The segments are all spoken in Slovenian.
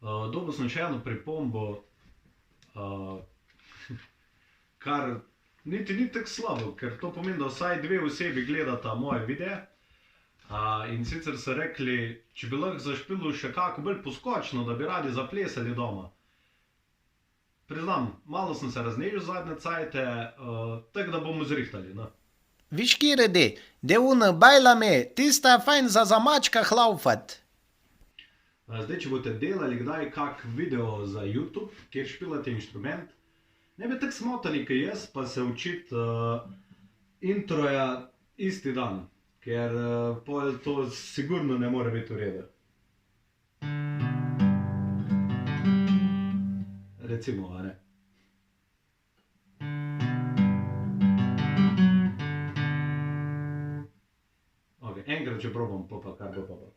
Dobil sem še eno pripombo, kar niti ni tako slabo, ker to pomeni, da vsaj 2 osebi gledata moje videe. In sicer so rekli, če bi lahko zašpilil še kako bolj poskočno, da bi radi zaplesali doma. Priznam, malo sem se raznežil zadnje cajte, tako da bomo zrihtali, no. Viš kiredi, de unë bajlame, tista fajn za zamačka hlaufat. Zdaj, če boste delali kdaj kak video za YouTube, kjer špilate inštrument, ne bi tako smotali, kot jaz, pa se učiti introja isti dan, ker pol to sigurno ne more biti v redu. Recimo, a ne? Ok, enkrat če probam, pa kar bo pa.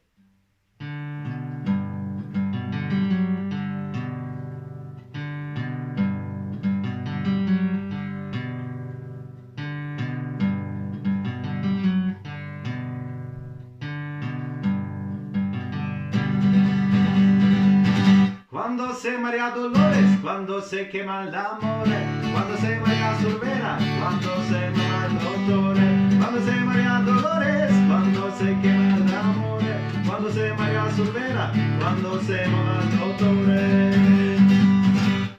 Cuando se María Dolores, cuando se quema el amore, cuando se María Sorbera, cuando se mama el dottore, cuando se María Dolores, cuando se quema el amore, cuando se María Sorbera, cuando se mama el dottore.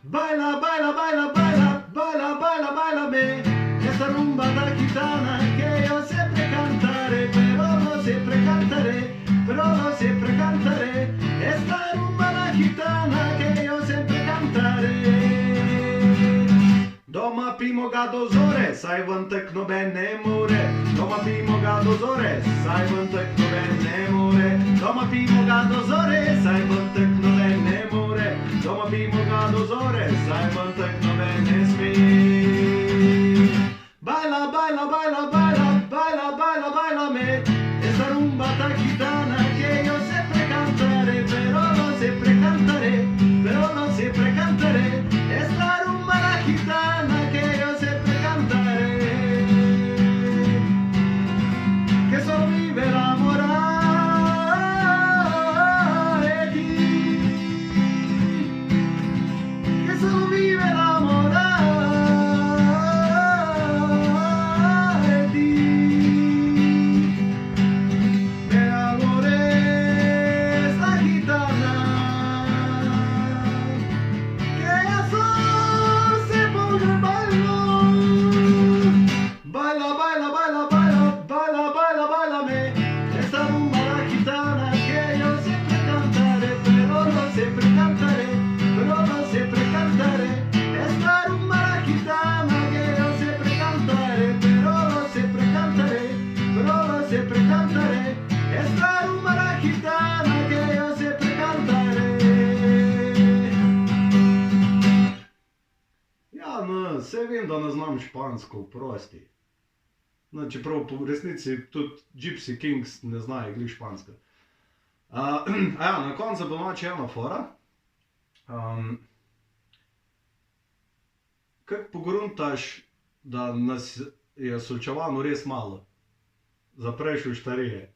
Baila, baila, baila, baila, baila, baila, baila me, esta rumba da gitana que yo siempre cantaré, pero no siempre cantaré, pero no siempre cantaré, esta rumba da gitana che io sempre cantaré. Doma pimo ga dozore, sai vantek no bene more. Doma pimo ga dozore, sai vantek no bene more. Doma pimo ga dozore, sai vantek no bene more. Doma pimo ga dozore, sai vantek no bene sme. Baila, baila, baila, baila, baila, baila, baila me, esta rumba ta gitana che io sempre cantaré, però non sempre cantaré, però non sempre cantaré, esta rumba la gitana che io sempre cantaré, che solo vive l'amore di, che solo vive l'amore di, me amore sta gitana. Baila, baila, baila, baila, baila, baila, baila me, esta rumba la gitana que yo siempre cantaré, pero no siempre cantaré, pero no siempre cantaré, esta rumba la gitana que yo siempre cantaré, pero no siempre cantaré, pero no siempre cantaré, esta rumba la gitana que yo siempre cantaré. Ja, no, saj vem, da ne znam špansko, prosti. No, čeprav po resnici tudi Gypsy Kings ne znajo glih špansko. Na koncu bo še ena fora. Kako pogruntaš, da nas je Solčavanu res malo? Zapreš v Štarije.